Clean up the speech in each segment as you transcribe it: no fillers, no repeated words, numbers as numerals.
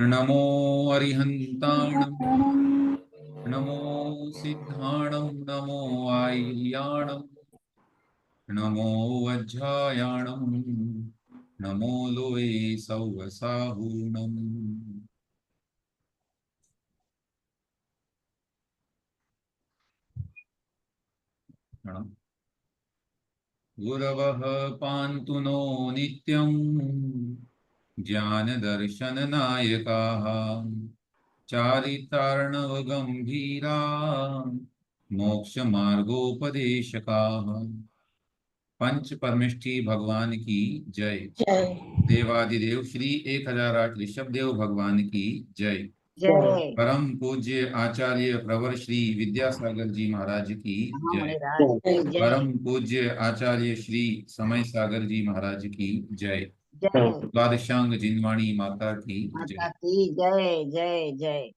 नमो अरिहन्ताणं नमो सिद्धाणं नमो आय्याणं नमो वज्रायाणं नमो लोये सौवसाहूणम्। प्रणाम। गुरवः पान्तु नो नित्यं ज्ञानदर्शननायकाः चारित्रार्णवगम्भीरा मोक्षमार्गोपदेशकाः। पंच परमेष्ठी भगवान की जय। जय देवादिदेव श्री 1008 ऋषभ देव भगवान की जय। जय परम पूज्य आचार्य प्रवर श्री विद्यासागर जी महाराज की जय। जय परम पूज्य आचार्य श्री समय सागर जी महाराज की जय। जय द्वादशांग जिनवाणी माता की माता जय। की जय जय जय।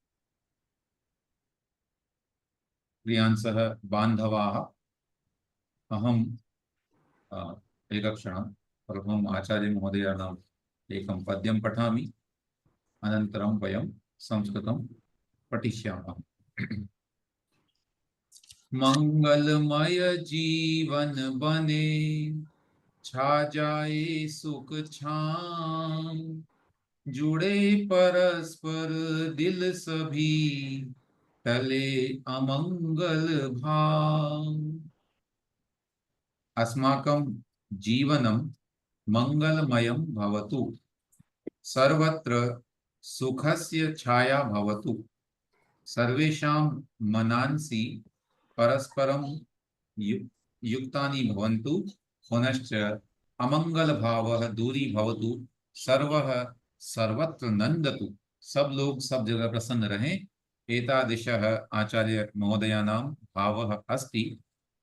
प्रियांसः बान्धवाः, अहम एकक्षणं प्रथमम् आचार्यमहोदयानाम् एकं पद्यं पठामि, अनन्तरं वयं संस्कृतं पठिष्यामः। मंगलमय जीवन बने छा जाए सुख छाम, जुड़े परस्पर दिल सभी टले अमंगल भाव। अस्माकं जीवनं मंगलमयं भवतु, सर्वत्र सुखस्य छाया भवतु, सर्वेषां मनांसि परस्परं युक्तानि भवन्तु, पुनश्च अमंगल भावः दूरी भवतु, सर्वः सर्वत्र नंदतु, सब लोग सब जगह प्रसन्न रहें। एतादृशः आचार्य महोदयानां भावः अस्ति।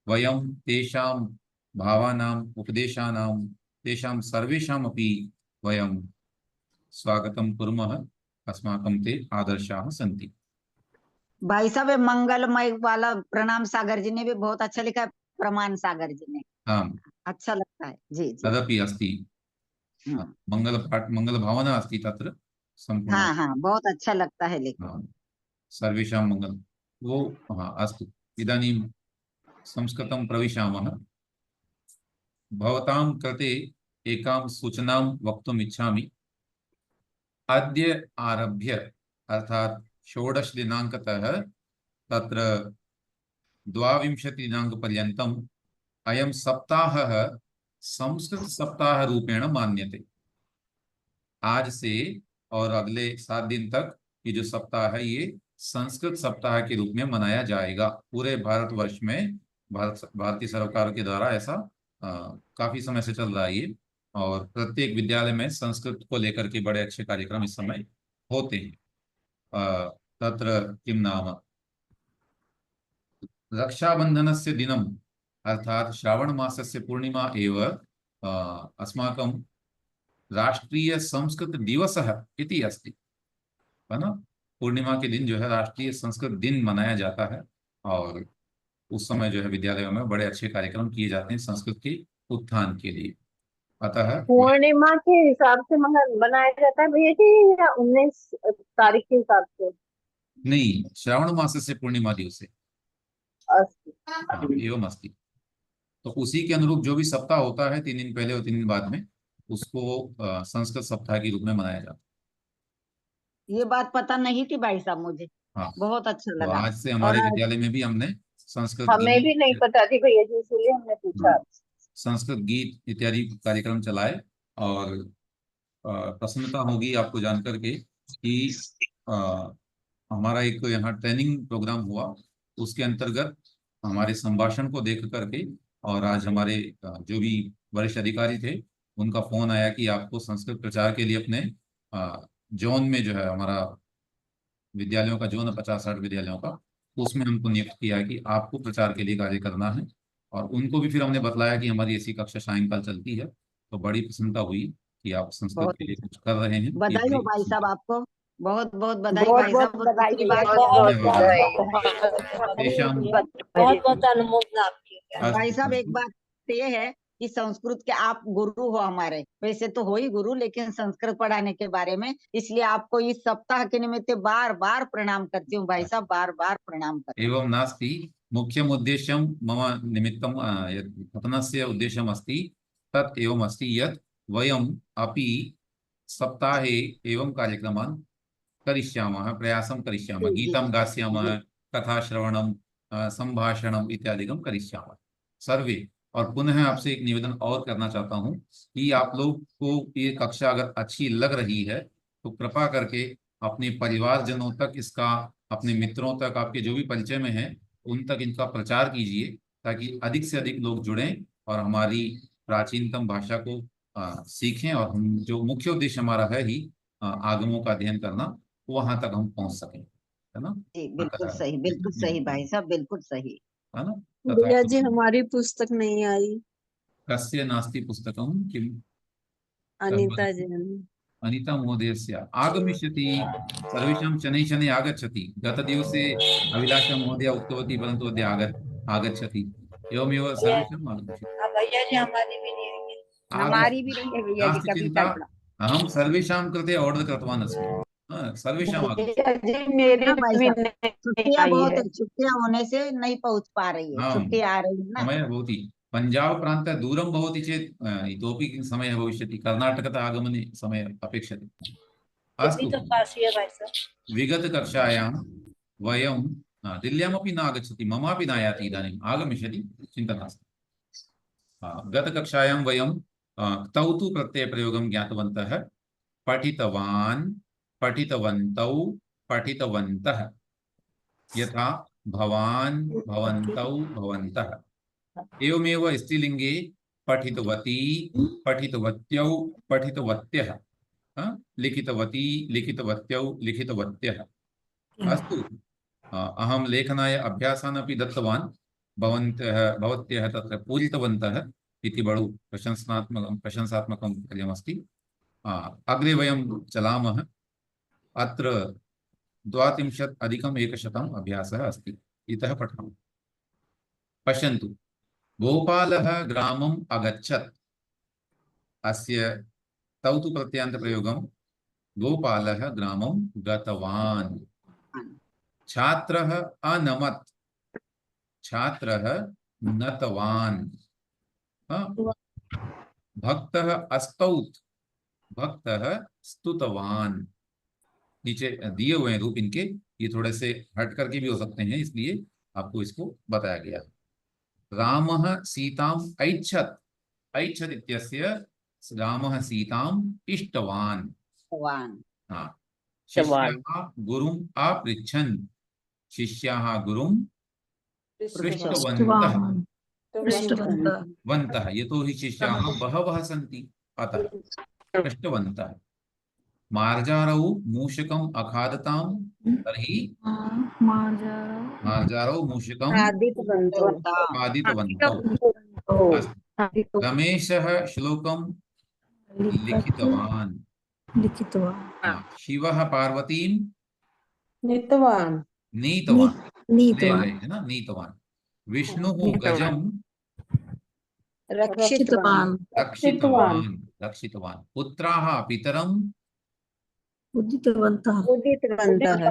वयं तेषां भावानाम् उपदेशानां तेषां सर्वेषामपि वयं स्वागतं कुर्मः। अस्माकं ते आदर्शाः सन्ति। भाई साहब, ये मंगलमय वाला प्रणाम सागर जी ने भी बहुत अच्छा लिखा है। प्रमाण सागर जी ने आम्, अच्छा लगता है। जी जी। तदपि अस्ति। मंगल पाठ मंगल भावना अस्ति तत्र संपूर्ण। हाँ हाँ, बहुत अच्छा लगता है लेकिन। सर्वेषां मंगल वो। अस्तु, इदानीं संस्कृतं प्रविशामः। भवतां कृते एकां सूचनां वक्तुम् इच्छामि। अद्य आरभ्य अर्थात् 16 दिनाङ्कतः तत्र 22 दिनाङ्कपर्यन्तम् अयं सप्ताहः संस्कृत सप्ताह रूपेण मान्यते। आज से और अगले 7 दिन तक ये जो सप्ताह है ये संस्कृत सप्ताह के रूप में मनाया जाएगा। पूरे भारतवर्ष में भारतीय सरकार के द्वारा ऐसा काफी समय से चल रहा है ये, और प्रत्येक विद्यालय में संस्कृत को लेकर के बड़े अच्छे कार्यक्रम इस समय होते हैं। तत्र किं नाम, रक्षाबन्धनस्य दिनम् अर्थात श्रावण मासस्य पूर्णिमा एव अस्माकं राष्ट्रीय संस्कृत दिवसः इति अस्ति, है ना। पूर्णिमा के दिन जो है राष्ट्रीय संस्कृत दिन मनाया जाता है, और उस समय जो है विद्यालयों में बड़े अच्छे कार्यक्रम किए जाते हैं संस्कृत के उत्थान के लिए। अतः पूर्णिमा के हिसाब से बनाया जाता है भैया जी, या 19 तारीख के हिसाब से? नहीं, श्रावण मास से पूर्णिमा दिवसे। अस्तु। एवं अस्ति। तो उसी के अनुरूप जो भी सप्ताह होता है 3 दिन पहले और 3 दिन बाद में, उसको संस्कृत सप्ताह के रूप में मनाया जाता है। ये बात पता नहीं थी भाई साहब मुझे। हाँ, बहुत अच्छा तो लगा। आज से और हमारे विद्यालय में भी हमने संस्कृत हमें भी नहीं गीत, पता थी भैया जी, इसलिए हमने पूछा। संस्कृत गीत इत्यादि कार्यक्रम चलाए। और प्रसन्नता होगी आपको जानकर के कि हमारा एक यहाँ ट्रेनिंग प्रोग्राम हुआ, उसके अंतर्गत हमारे संभाषण को देख करके, और आज हमारे जो भी वरिष्ठ अधिकारी थे उनका फोन आया कि आपको संस्कृत प्रचार के लिए अपने जोन में जो है हमारा विद्यालयों का जोन है 50-60 विद्यालयों का, उसमें हमको नियुक्त किया है कि आपको प्रचार के लिए कार्य करना है। और उनको भी फिर हमने बतलाया कि हमारी ऐसी कक्षा सायंकाल चलती है, तो बड़ी प्रसन्नता हुई कि आप संस्कृत बहुत के लिए कुछ कर रहे हैं। ये बधाई बड़ी हो भाई साहब आपको। बहुत बहुत बधाई बहुत भाई बहुत साहब। बधाई दूसरी भैया बात, जी, बहुत बहुत बधाई। बहुत तेषां बहुत अनुमोदना आपकी। भाई अस्तु साहब एक अस्तु। बात ये है कि संस्कृत के आप गुरु हो हमारे, वैसे तो हो ही गुरु, लेकिन संस्कृत पढ़ाने के बारे में, इसलिए आपको इस सप्ताह के निमित्त बार बार प्रणाम करती हूँ भाई साहब, बार बार प्रणाम करती एवं नास्ति, मुख्यम् उद्देश्यं मम निमित्तं यत् कथनस्य उद्देश्यम् अस्ति तत् एवम् अस्ति यत् वयम् अपि सप्ताहे एवं कार्यक्रमान् करिष्यामः, प्रयासं करिष्यामः, जी, जी, गीतं गास्यामः, जी। कथाश्रवणं, संभाषणम् इत्यादिकं करिष्यामः सर्वे। और पुनः आपसे एक निवेदन और करना चाहता हूं कि आप लोग को ये कक्षा अगर अच्छी लग रही है तो कृपा करके अपने परिवारजनों तक इसका, अपने मित्रों तक, आपके जो भी परिचय में हैं उन तक इनका प्रचार कीजिए, ताकि अधिक से अधिक लोग जुड़ें और हमारी प्राचीनतम भाषा को सीखें, और हम जो मुख्य उद्देश्य हमारा है ही आगमों का अध्ययन करना, वहां तक हम पहुंच सकें, है ना। जी, बिल्कुल सही भाई साहब, बिल्कुल सही। है ना। भैया जी तथा हमारी पुस्तक नहीं आई। कस्य नास्ति पुस्तकं किं अनीता वदतु? जी ने। अनिता महोदयस्य आगमिष्यति, सर्वेषां शनैः शनैः आगच्छति। गतदिवसे अभिलाषा महोदय उक्तवती, परन्तु अद्य आगच्छति। एवमेव सर्वेषाम् आगमिष्यति। भैया जी हमारी भी नहीं हुई है। आगच्छ हमारी भी नहीं है भैया जी, नास्ति कभी चिन्ता, तक। अहं सर्वेषां कृते ऑर्डर कृतवान् अस्मि। सर्वेषाम् आगमिष्यति। भैया जी मेरी हाँ भाई भी साहब, नहीं छुट्टियां आई बहुत है। है, छुट्टियां होने से नहीं पहुंच पा रही है, आम्, छुट्टी आ रही है ना। समयः भवति, पञ्जाब प्रान्तः दूरं भवति चेत् इतोपि समयः भविष्यति, कर्णाटकतः आगमने समयः अपेक्षते। ये भी अस्तु, तो पास ही है भाई साहब। विगतकक्षायां वयं दिल्ल्यामपि न आगच्छति, ममापि नायाति, इदानीम् आगमिष्यति, चिन्ता नास्ति। गतकक्षायां वयं तौ तु प्रत्ययप्रयोगं ज्ञातवन्तः, पठितवान्, पठितवन्तौ, पठितवन्तः, यथा भवान्, भवन्तौ, भवन्तः। एवमेव स्त्रीलिङ्गे पठितवती, पठितवत्यौ, पठितवत्यः, लिखितवती, लिखितवत्यौ, लिखितवत्यः। अस्तु, अहं लेखनाय अभ्यासान् अपि दत्तवान्, भवत्यः तत्र पूरितवन्तः इति बहु प्रशंसात्मकं कार्यमस्ति। अग्रे वयं चलामः। अत्र 32+100 अभ्यासः अस्ति। इतः पठामः। पश्यन्तु, गोपालः ग्रामम् अगच्छत्। अस्य तौ तु प्रत्ययान्तप्रयोगं, गोपालः ग्रामं गतवान्। छात्रः अनमत्, छात्रः नतवान्। भक्तः अस्तौत्, भक्तः स्तुतवान्। नीचे दिए हुए हैं रूप इनके, ये थोड़े से हट करके भी हो सकते हैं, इसलिए आपको इसको बताया गया। रामः सीताम् ऐच्छत्, ऐच्छत् इत्यस्य रामः सीताम् इष्टवान्। हाँ, शिष्याः गुरुम् अपृच्छन्, शिष्याः गुरुम् पृष्टवन्तः। वन्तः यतोहि शिष्याः बहवः सन्ति, अतः पृष्टवन्तः। मार्जारौ मूषकम् अखादताम्, तर्हि मार्जारौ मूषकम् खादितवन्तौ। अस्तु, रमेशः श्लोकं लिखितवान्। शिवः पार्वतीं नीतवान नीतवान्, ले गए, है ना, नीतवान्। विष्णुः गजं रक्षितवान रक्षितवान्, रक्षितवान्। पुत्राः पितरं उदितवन्तः। उदितवन्तः,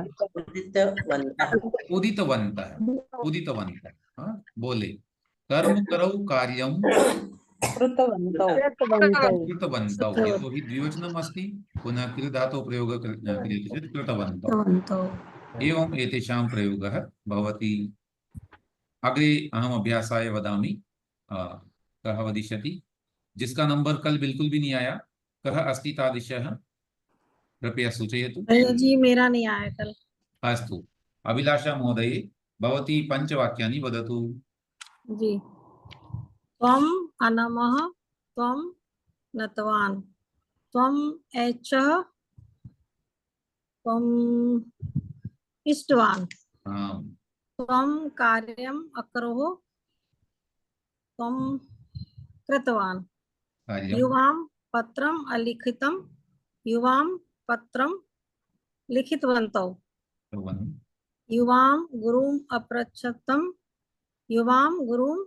उदितवन्तः। बोले, कर्म करौ कार्यं कृतवन्तौ कृतवन्तौ। यतोहि द्विवचनम् अस्ति, पुनः कृ धातोः प्रयोगः क्रियते चेत् कृतवन्तौ। एवम् एतेषां प्रयोगः भवति। अग्रे अहम अभ्यासाय वदामि। कः वदिष्यति? जिसका नंबर कल बिल्कुल भी नहीं आया, कः अस्ति तादृशः? कृपया सूचयतु। भैया जी मेरा नहीं आया कल। अस्तु, अभिलाषा महोदये, भवती पञ्चवाक्यानि वदतु। जी। त्वम् अनमः, त्वम् नतवान्, त्वम् ऐच्छः, त्वम् इष्टवान्, आम्, त्वम् कार्यम् अकरोः, त्वम् कृतवान्, कार्यं युवां पत्रम् अलिखितं, युवां पत्रं लिखितवन्तौ, कुर्वन्। युवां गुरुम् अपृच्छतं, युवां गुरुम्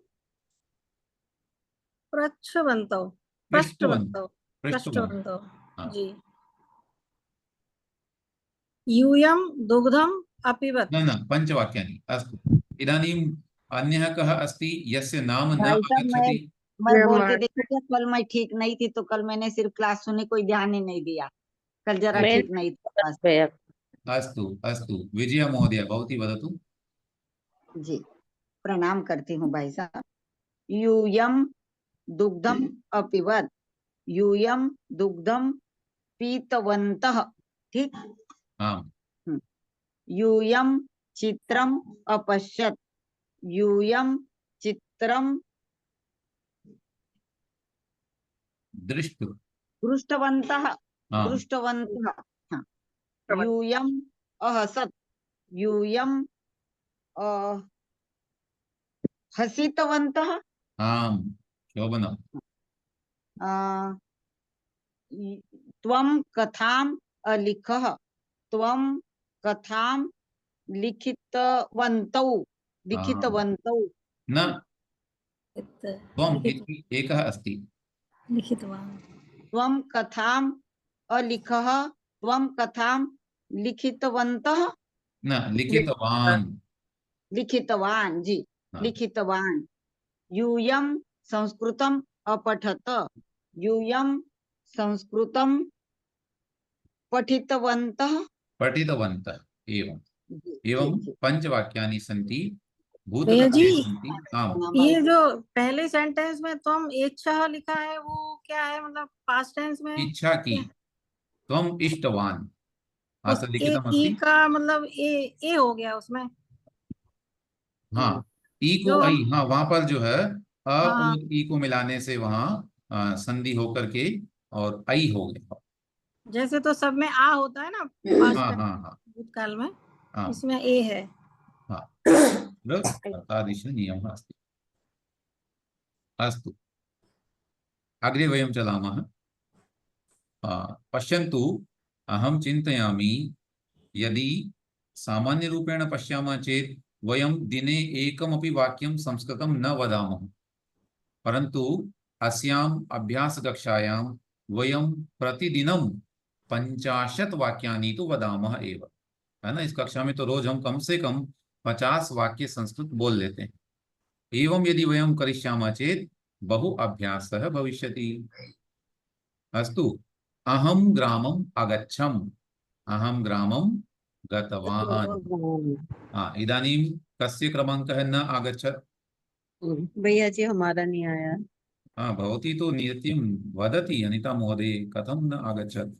पृच्छवन्तौ पृष्ठवन्तौ पृष्ठवन्तौ पृष्ठवन्तौ हाँ। जी। यूयं दुग्धम् अपिबत्। न न पञ्चवाक्यानि अस्तु। इदानीम् अन्यः कः अस्ति यस्य नाम न भाई साहब आगच्छति? मैं ये बोलती हमारे- देखी क्या, कल मैं ठीक नहीं थी तो कल मैंने सिर्फ क्लास सुनी, कोई ध्यान ही नहीं दिया, कल जरा मैं- ठीक नहीं था क्लास। अस्तु अस्तु विजया महोदय भवती वदतु। जी प्रणाम करती हूँ भाई साहब। यूयम दुग्धम अपिबत, यूयम दुग्धम पीतवन्तः, ठीक। हाँ यूयम चित्रम अपश्यत, यूयम चित्रम दृष्ट दृष्टवन्तः, हाँ दृष्टवन्तः। हाँ। यूयम अहसत, यूयम हसितवन्तः। हाँ शोभनम्। त्वं कथाम् अलिखः, त्वं कथां लिखितवन्तौ, लिखितवन्तौ। न त्वम् लिखित- इति एकः अस्ति। लिखितवान्। त्वं कथाम् अलिखः, त्वं कथां लिखितवन्तः, न लिखितवान्। लिखितवान् जी, हाँ। लिखितवान्। यूयं संस्कृतम् अपठत, यूयं संस्कृतं पठितवन्तः। पठितवन्तः एवं जी, एवं जी, पञ्चवाक्यानि सन्ति भैया भूतकाले जी, सन्ति। आम् ये जो पहले सेंटेंस में तुम इच्छा लिखा है वो क्या है, मतलब पास्ट टेंस में इच्छा की त्वम् इष्टवान् उस अत्र ए लिखितमस्ति। का मतलब ए हो गया उसमें हाँ ई को जो आई, हम हाँ वहां पर जो है अ हाँ और ई को मिलाने से वहां संधि होकर के और आई हो गया। जैसे तो सब में आ होता है ना पास्ट हाँ टेंस हाँ हाँ भूतकाल में, हाँ इसमें ए है। हाँ तादृश नियमः अस्ति। अस्तु अग्रे वयं चलामः। पश्यन्तु अहं चिन्तयामि यदि सामान्यरूपेण पश्यामः चेत् वयं दिने एकमपि वाक्यं संस्कृतं न वदामः, परन्तु अस्याम् अभ्यासकक्षायां वयं प्रतिदिनं 50 वाक्यानि तो वदामः एव, है ना। इस कक्षा में तो रोज हम कम से कम 50 वाक्य संस्कृत बोल लेते हैं। एवं यदि वयं करिष्यामः चेत् बहु अभ्यासः भविष्यति। अस्तु अहं ग्रामम् अगच्छम्, अहं ग्रामं गतवान्। इदानीं कस्य क्रमाङ्कः न आगच्छत्? भैया जी हमारा नहीं आया। भवती तो नियतिं वदति अनिता महोदय, कथं न आगच्छत्?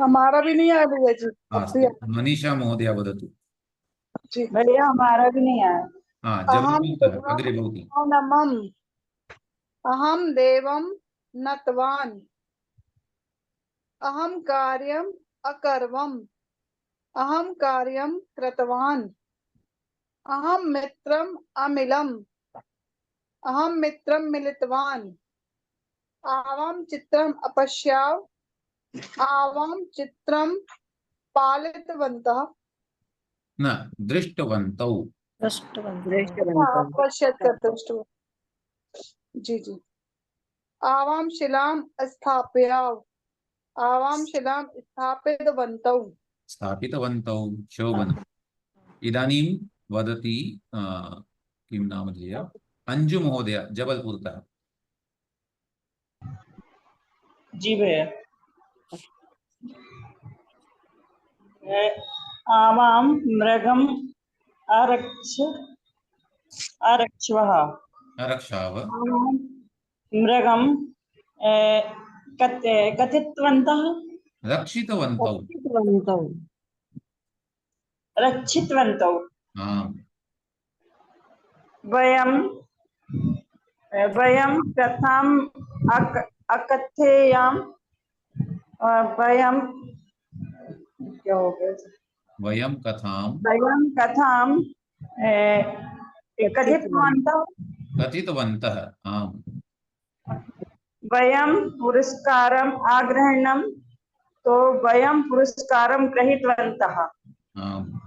हमारा भी नहीं आया भैया जी। अस्तु मनीषा महोदय वदतु। जी भैया हमारा भी नहीं आया। अहम जबलपुरतः अग्रे भवति। नमम्, अहम देवम नतवान, अहम कार्यम अकर्वम, अहम कार्यम कृतवान, अहम मित्रम अमिलम, अहम मित्रम मिलितवान, आवाम चित्रम अपश्याव, आवाम चित्रम पालितवन्तः। न दृष्टवन्तौ। दृष्टवन्तः। जी जी। आवाम शिलाम स्थापयाव, आवाम शिलाम स्थापितवन्तौ। स्थापितवन्तौ शोभनम्। इदानीं वदति किं नाम ध्येय? अंजु महोदय जबलपुरतः। जी भैया। आवाम मृगम आरक्षवः, आरक्षाव आवाम मृगम कथितवन्तः, रक्षितवन्तौ। रक्षितवन्तौ। आम् वयं वयं कथाम् अकथयाम, वयं क्या हो गया? वयं कथां वयं कथां कथितवन्तः, कथितवन्तः। आम् वयं पुरस्कारम् आग्रहणं, तो वयं पुरस्कारं गृहीतवन्तः। आम्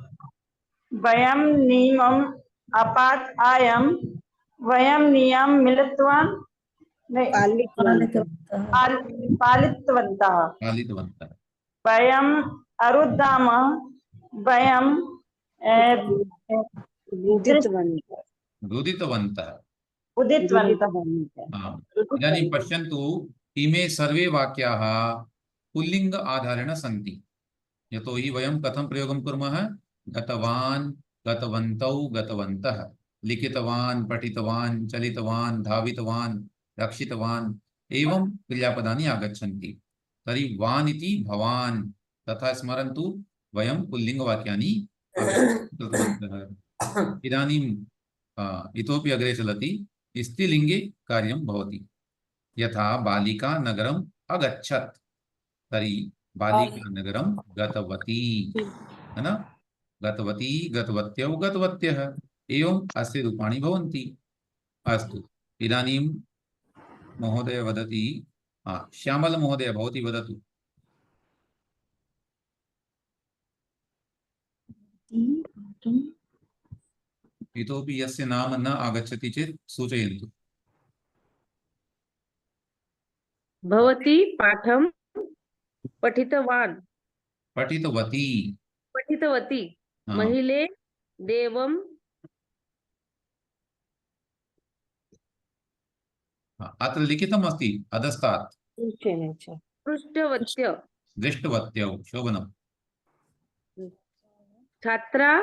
वयं नियमम् अपात आयं, वयं नियम मिलितवान्, नहीं, पालितवन्तः पालितवन्तः। पालितवन्तः। वयम् अरुद्धामः, वयं उदितवन्तः रुदितवन्तः। उदितवन्तः। आम्। इदानीं पश्यन्तु, इमे सर्वे वाक्याः पुल्लिङ्ग आधारेण सन्ति। यतोहि वयं कथं प्रयोगं कुर्मः? गतवान्, गतवन्तौ, गतवन्तः, लिखितवान्, पठितवान्, चलितवान्, धावितवान्, रक्षितवान्, एवं क्रियापदानि आगच्छन्ति। तर्हि वान् इति भवान्, तथा स्मरन्तु वयं पुल्लिङ्गवाक्यानि कृतवन्तः। इदानीं इतोपि अग्रे चलति, स्त्रीलिङ्गे कार्यं भवति। यथा बालिका नगरम् अगच्छत्, तर्हि बालिका नगरं गतवती, है न? गतवती, गतवत्यौ, गतवत्यः, एवम् अस्य रूपाणि भवन्ति। अस्तु, इदानीं महोदय वदति, श्यामल महोदय भवती वदतु। इतोपि यस्य नाम न आगच्छति चेत् सूचयन्तु। भवती पाठं पठितवान्, पठितवती। पठितवती। हाँ। महिले देवं अत्र लिखितम् अस्ति अधस्तात्, पृष्ठवत्य। दृष्टवत्यौ। शोभनम्। छात्रा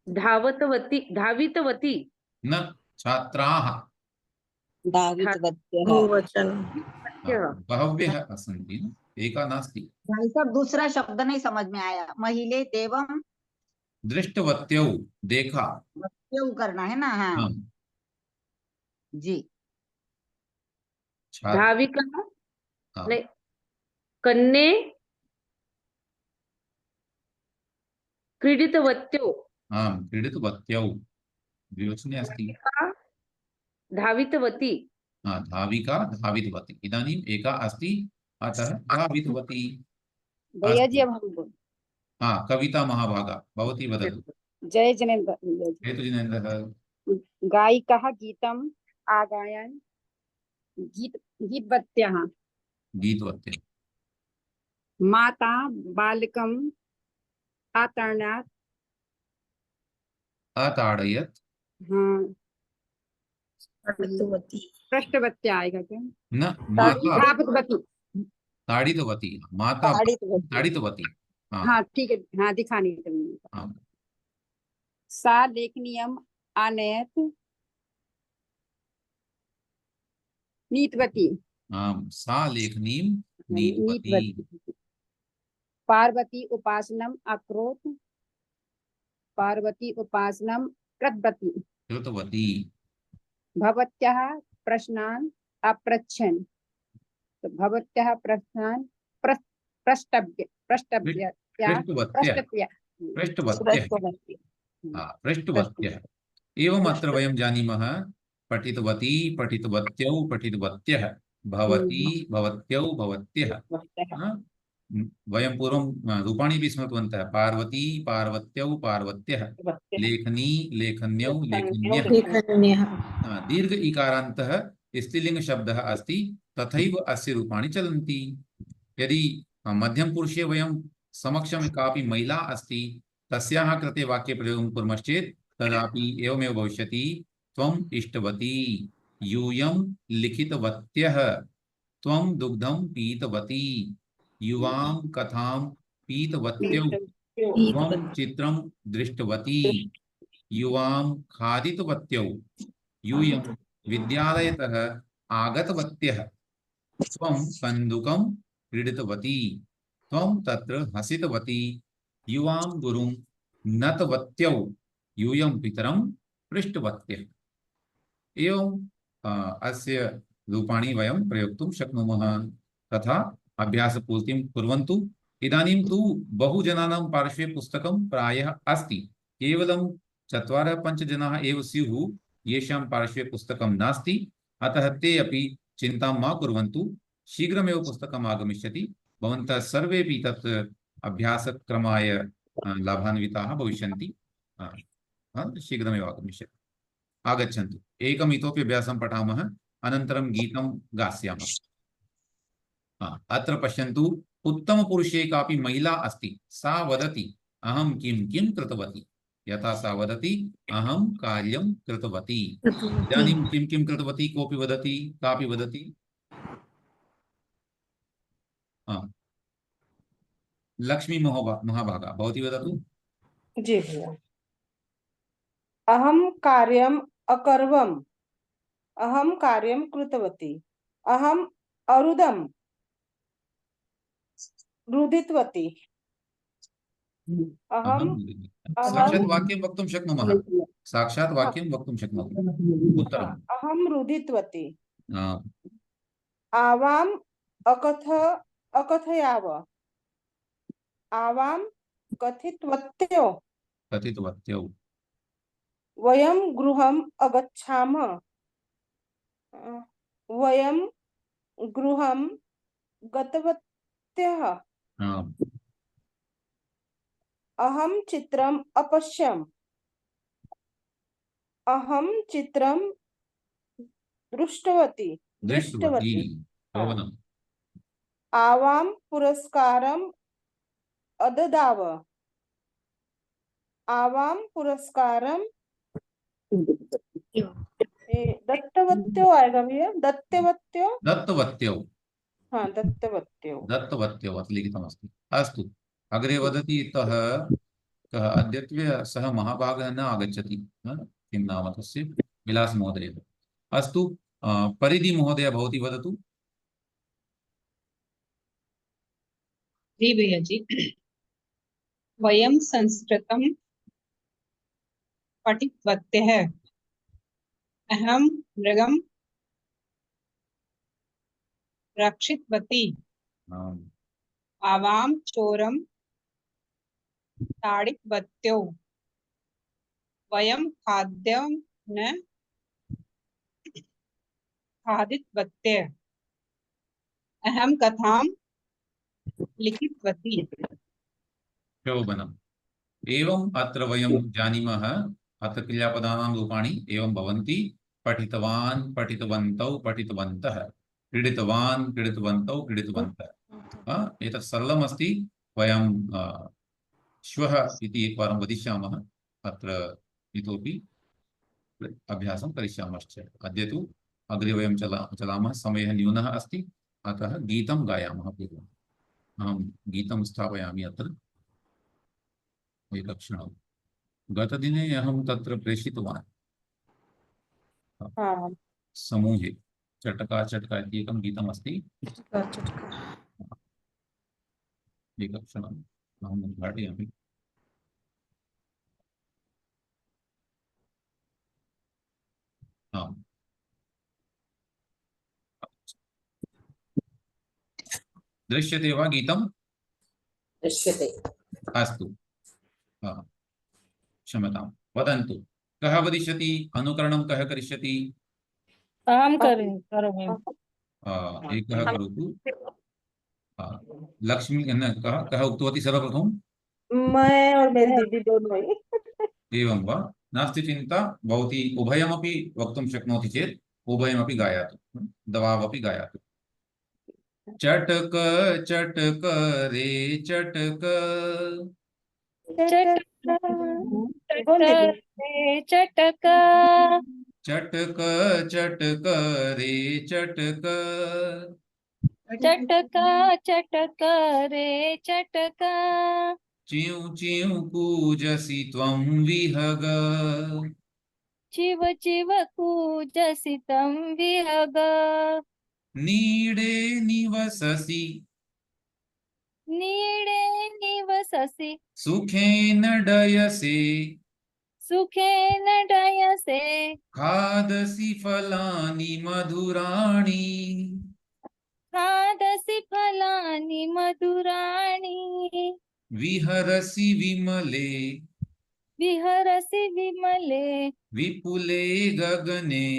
धावितवती। न, छात्राः। धावितवत्यः बहुवचन। बहव्यः सन्ति, न? एका नास्ति। भाई साहब दूसरा शब्द नहीं समझ में आया। महिले देवम दृष्टवत्यौ, देखा। क्यों करना है ना? हाँ हाँ। जी। धाविका हाँ। नहीं, कन्ये क्रीडितवत्यौ। हाँ, क्रीडितवत्यौ द्विवचने अस्ति। धावितवती। हाँ, धाविका धावितवती। इदानीम् एका अस्ति, अतः धावितवती। भैया जी अब हम बोल। हाँ, कविता महाभागा भवती वदतु। जय जनेन्द्र। हेतु जिनेन्द्रः। गायिकाः गीतम् आगायन्, गीतवत्यः। गीतवत्यः। माता बालकम् अताडयत्। अताडयत्। हाँ, पठितवती। पृष्ठवत्या आएगा क्या? न, माता धावितवती। ताडितवती। माता ताडितवती। हाँ। हाँ ठीक है, हाँ दिखानी है। हाँ। सा लेखनीयम् आनयत्, नीतवती। हाँ, सा लेखनीं नीतवती। पार्वती उपासनम् अकरोत्, पार्वती उपासनम् कृतवती। कृतवती। भवत्याः प्रश्नान् अपृच्छन्, तो भवत्याः प्रश्नान् पृष्टवत्यः। पृष्टवत्यः। एवम् अत्र वयं जानीमः, पठितवती, पठितवत्यौ, पठितवत्यः, भवती, भवत्यौ, भवत्यः। वयं पूर्वं रूपाणि अपि स्मृतवन्तः। पार्वती, पार्वत्यौ, पार्वत्यः, लेखनी, लेखन्यौ, लेखन्यः। लेखन्यः। दीर्घ इकारान्तः स्त्रीलिङ्गशब्दः अस्ति, तथैव अस्य रूपाणि चलन्ति। यदि मध्यमपुरुषे वयं समक्षं कापि महिला अस्ति, तस्याः कृते वाक्यप्रयोगं कुर्मश्चेत् तदापि एवमेव भविष्यति। त्वम् इष्टवती, यूयं लिखितवत्यः, त्वं दुग्धं पीतवती, युवां कथां पीतवत्यौ, त्वं चित्रं दृष्टवती, युवां खादितवत्यौ, यूयं विद्यालयतः आगतवत्यः, त्वं कन्दुकं क्रीडितवती, त्वं तत्र हसितवती, युवां गुरुं नतवत्यौ, यूयं पितरं पृष्टवत्यः। एवं अस्य रूपाणि वयं प्रयोक्तुं शक्नुमः। तथा अभ्यासपूर्तिं कुर्वन्तु। इदानीं तु बहुजनानां पार्श्वे पुस्तकं प्रायः अस्ति। केवलं 4-5 जनाः एव स्युः येषां पार्श्वे पुस्तकं नास्ति। अतः ते अपि चिन्तां मा कुर्वन्तु, शीघ्रमेव पुस्तकम् आगमिष्यति। भवन्तः सर्वेपि तत् अभ्यासक्रमाय लाभान्विताः भविष्यन्ति। शीघ्रमेव आगमिष्यति। आगच्छन्तु एकम् इतोपि अभ्यासं पठामः अनन्तरं गीतं गास्यामः। अत्र पश्यन्तु उत्तमपुरुषे कापि महिला अस्ति सा वदति अहं किं किं कृतवती यथा सा वदति अहं कार्यं कृतवती। इदानीं किं किं कृतवती कोऽपि वदति कापि वदति? लक्ष्मी महाभागा भवती वदतु। जी भैया। अहं कार्यम् अकरवम्, अहं कार्यं कृतवती, अहम् अरुदं रुदितवती, अहं साक्षात् वाक्यं वक्तुं शक्नुमः, साक्षात् वाक्यं वक्तुं शक्नोति। उत्तरम् अहं रुदितवती, आ, आवाम् अकथयाव, आवां कथितवत्यो, कथितवत्यौ, वयं गृहम् अगच्छाम, वयं गृहं गतवत्यः, आम्, अहं चित्रम् अपश्यम्, अहं चित्रं दृष्टवती, शोभनम्। आवां पुरस्कारम् अददाव, आवां पुरस्कारं दत्तवत्यो आएगा भैया, दत्तवत्यो, दत्तवत्यौ, हाँ दत्तवत्यो, दत्तवत्यौ अत्र लिखितमस्ति। अस्तु अग्रे वदति इतः कः अद्यत्वे सः महाभागः न आगच्छति, किं नाम तस्य विलासमहोदयः। अस्तु परिधि महोदय भवती वदतु। जी भैया जी। वयं संस्कृतं पठितवत्यः, अहं मृगं रक्षितवती, आवां चोरं ताडितवत्यौ, वयं खाद्यं न खादितवत्यः, अहं कथां लिखितवती। शोभनम्। एवम् अत्र वयं जानीमः अत्र क्रियापदानां रूपाणि एवं भवन्ति। पठितवान्, पठितवन्तौ, पठितवन्तः, क्रीडितवान्, क्रीडितवन्तौ, क्रीडितवन्तः। एतत् सरलमस्ति। वयं श्वः इति एकवारं वदिष्यामः, अत्र इतोपि अभ्यासं करिष्यामश्च। अद्य तु अग्रे वयं चलामः, समयः न्यूनः अस्ति, अतः गीतं गायामः पूर्वम्। अहं गीतं स्थापयामि अत्र एकक्षणं। गतदिने अहं तत्र प्रेषितवान् समूहे चटका चटका इति एकं गीतम् अस्ति। एकक्षणम् अहम् उद्घाटयामि। आम्, दृश्यते वा गीतं? दृश्यते। अस्तु, क्षम्यतां, वदन्तु कः वदिष्यति? अनुकरणं कः करिष्यति? अहं करोमि। एकः करोतु। लक्ष्मी न कः उक्तवती सर्वप्रथमं? मैं और मेरी दीदी दोनों ही। एवं वा? नास्ति चिन्ता, भवती उभयमपि वक्तुं शक्नोति चेत् उभयमपि गायातु, द्वावपि गायातु। चटक चटक रे चटक, चटक चटक, चटक चटक रे चटक, चटक चटक रे चटक, चिं चिं कूजसि त्वं विहग, चिव चिव कूजसि तं विहग, नीडे निवससि, नीडे निवससि, सुखेन डयसे, सुखेन डयसे, खादसि फलानि मधुराणि, खादसि फलानि मधुराणि, विहरसि विमले, विहरसि विमले, विपुले गगने,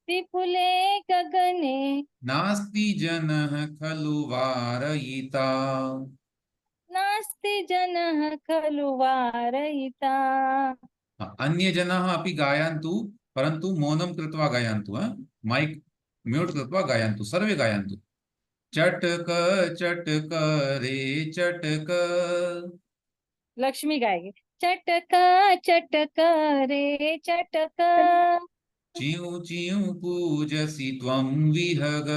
विपुले गगने, नास्ति जनः खलु वारयिता, नास्ति जनः खलु वारयिता। अन्ये जनाः अपि गायन्तु, परन्तु मौनं कृत्वा गायन्तु, माइक म्यूट कृत्वा गायन्तु, सर्वे गायन्तु। चटक चटक रे चटक। लक्ष्मी गाएगी। चटक चटक रे चटक। चिउ चिउ पूजसि त्वं विहग।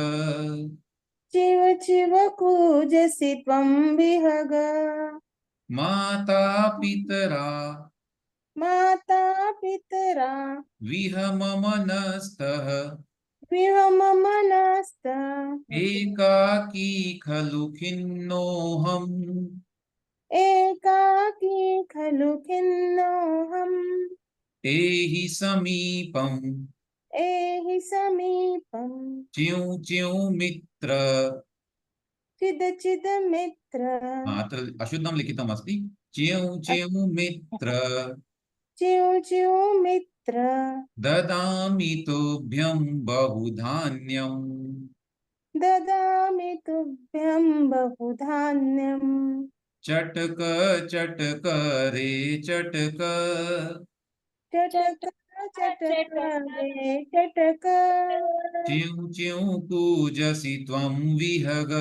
चिव चिव कूजसि त्वं विहग। माता पितरा माता पितरा विहममनस्तः। विहममनस्तः। एकाकी खलु खिन्नोऽहम्। एकाकी खलु खिन्नोऽहम्। एहि समीपम् एहि समीपम्। च्यू च्यू मित्र। चिद चिद मित्र। अत्र अशुद्धं लिखितमस्ति। च्यू च्यू मित्र चिउ चिउ मित्र। ददामि तुभ्यं बहुधान्यम्। ददामि तुभ्यं बहुधान्यम्। चटक चटक रे चटक। चटक चटक रे चटक। च्यू च्यू पूजसि त्वं विहग।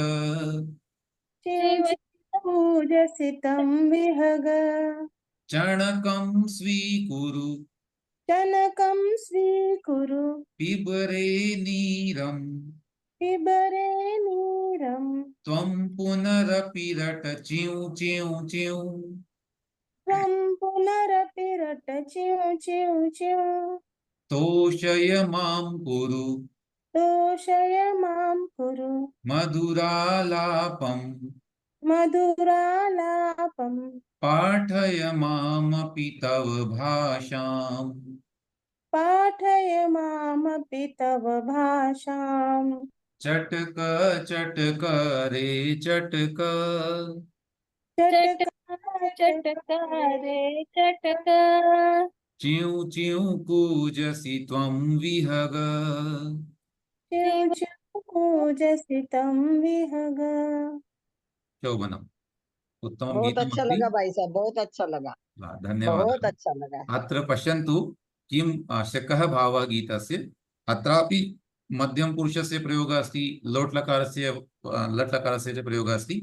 चिउ चिउ पूजसि तं विहग। चणकं स्वीकुरु चनकं स्वीकुरु। पिबरे नीरम्। पिबरे नीरम्। त्वं पुनरपि रट च्यू च्यू च्यू। त्वं पुनरपि रट चिउ चिउ चिउ। तोषय मां कुरु तोषय मां कुरु। मधुरालापम्। मधुरालापम्। पाठय मामपि तव भाषाम्। पाठय मामपि तव भाषाम्। चटक चटक रे चटक। चटक चटक रे चटक। च्यू च्यू कूजसि त्वं विहग। चिउ चिउ कूजसि तं विहग। शोभनम्, उत्तमं बहुत अच्छा गीतमस्ति। लगा भाई साहब, बहुत अच्छा लगा, बहुत धन्यवादः। अच्छा लगा। अत्र पश्यन्तु किं शकः भावः गीतस्य। अत्रापि मध्यमपुरुषस्य प्रयोगः अस्ति, लोट्लकारस्य लट्लकारस्य च प्रयोगः अस्ति।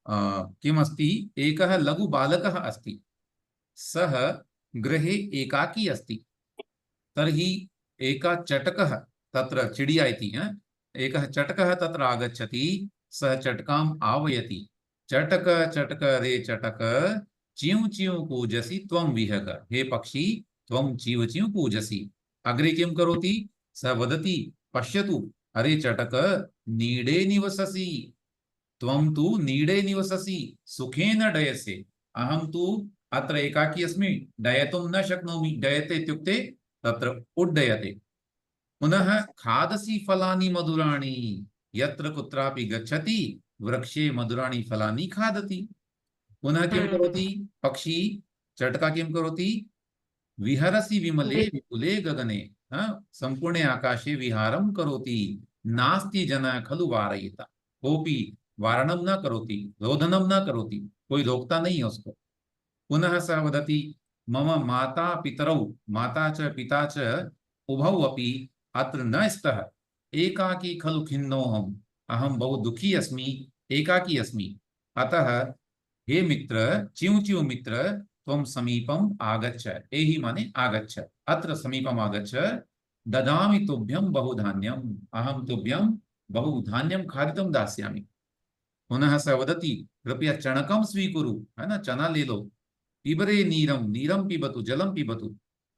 किमस्ति, एकः लघुबालकः अस्ति, सः गृहे एकाकी अस्ति। तर्हि एकः चटकः, तत्र चिडिया इति एकः चटकः तत्र आगच्छति, सः चटकाम् आह्वयति। चटक चटक रे चटक, च्यू च्यू कूजसि त्वं विहग। हे पक्षी, त्वं च्यू च्यू कूजसि। अग्रे किं करोति, सः वदति, पश्यतु अरे चटक, नीडे निवससि। त्वं तु नीडे निवससि, सुखेन डयसे। अहं तु अत्र एकाकी अस्मि, डयितुं न शक्नोमि। डयते इत्युक्ते तत्र उड्डयते। पुनः खादसि फलानि मधुराणि, यत्र कुत्रापि गच्छति वृक्षे मधुराणि फलानि खादति। पुनः किं करोति पक्षी, चटका किं करोति, विहरसि विमले विपुले गगने। संपूर्णे आकाशे विहारं करोति। नास्ति जनः खलु वारयिता, कोऽपि वारणं न करोति, रोदनं न करोति, कोई रोकता नहीं है उसको। पुनः सः वदति, मम माता पितरौ, माता च पिता च उभौ अपि अत्र न स्तः। एकाकी खलु खिन्नोऽहम्, अहं बहु दुःखी अस्मि, एकाकी अस्मि। अतः हे मित्र, च्यू च्यू मित्र, त्वं समीपम् आगच्छ। एहि माने आगच्छ, अत्र समीपम् आगच्छ। ददामि तुभ्यं बहुधान्यम्, अहं तुभ्यं बहुधान्यं खादितुं दास्यामि। पुनः सः वदति, कृपया चणकं स्वीकुरु, है ना, चना ले लो। पिबरे नीरं, नीरं पिबतु, जलं पिबतु।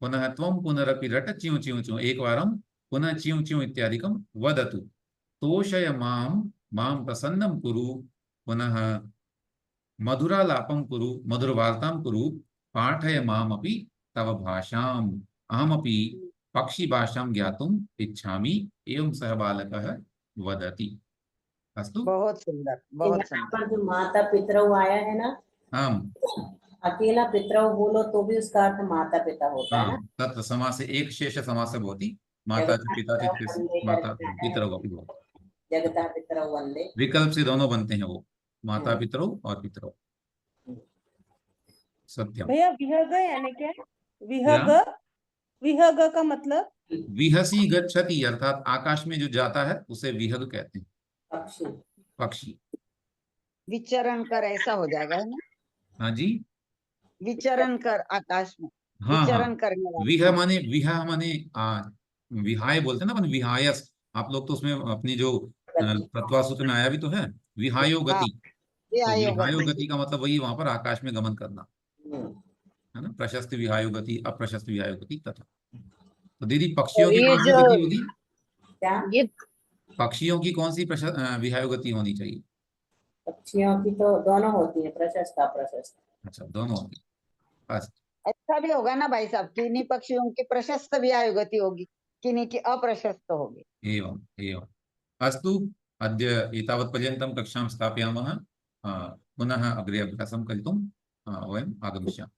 पुनः त्वं पुनरपि रट च्यू च्यू च्यू, एकवारं पुनः च्यू च्यू इत्यादिकं वदतु। तोषय मां प्रसन्नं कुरु। पुनः मधुरालापं कुरु, मधुरवार्तां कुरु। पाठय मामपि तव भाषाम्, अहमपि पक्षिभाषां ज्ञातुम् इच्छामि। एवं सः बालकः वदति। अस्तु, बहुत सुंदर, बहुत यहाँ सुंदर। पर जो माता पितरौ आया है ना, आम् अकेला पितरौ बोलो तो भी उसका अर्थ माता पिता होता है ना। तत्र समासे एक शेष समासः भवति। माता च पिता च माता पितरौ अपि भवति। जगतः पितरौ वंदे, विकल्प से दोनों बनते हैं वो, माता पितरौ और पितरौ। सत्यम। भैया विहग यानी क्या, विहग क्या? विहग का मतलब विहसी गच्छति अर्थात आकाश में जो जाता है उसे विहग कहते हैं। पक्षी पक्षी। विचरण कर ऐसा हो जाएगा, है ना? हाँ जी, विचरण कर आकाश में, हाँ हाँ, विचरण करने वाला। विह माने विहाय बोलते हैं ना अपन, विहायस। आप लोग तो उसमें अपनी जो तत्वासूत्र में आया भी तो है, विहायो हाँ, गति। ये तो आयोग विहायो गति का मतलब वही वहां पर आकाश में गमन करना है ना, प्रशस्त विहायो गति, अप्रशस्त विहायो गति तथा। तो दीदी पक्षियों और की ये कौन सी जो गति होगी? क्या? ये पक्षियों की कौन सी विहायो गति होनी चाहिए? पक्षियों की तो दोनों होती है, प्रशस्त अप्रशस्त। अच्छा, दोनों होगी। बस। ऐसा भी होगा ना भाई साहब, किन्हीं पक्षियों की प्रशस्त भी आयुगति होगी, किन्हीं की अप्रशस्त होगी। एवं एवं। अस्तु, अद्य एतावत्पर्यन्तं कक्षां स्थापयामः। पुनः अग्रे अभ्यासं करितुं वयम् आगमिष्यामः।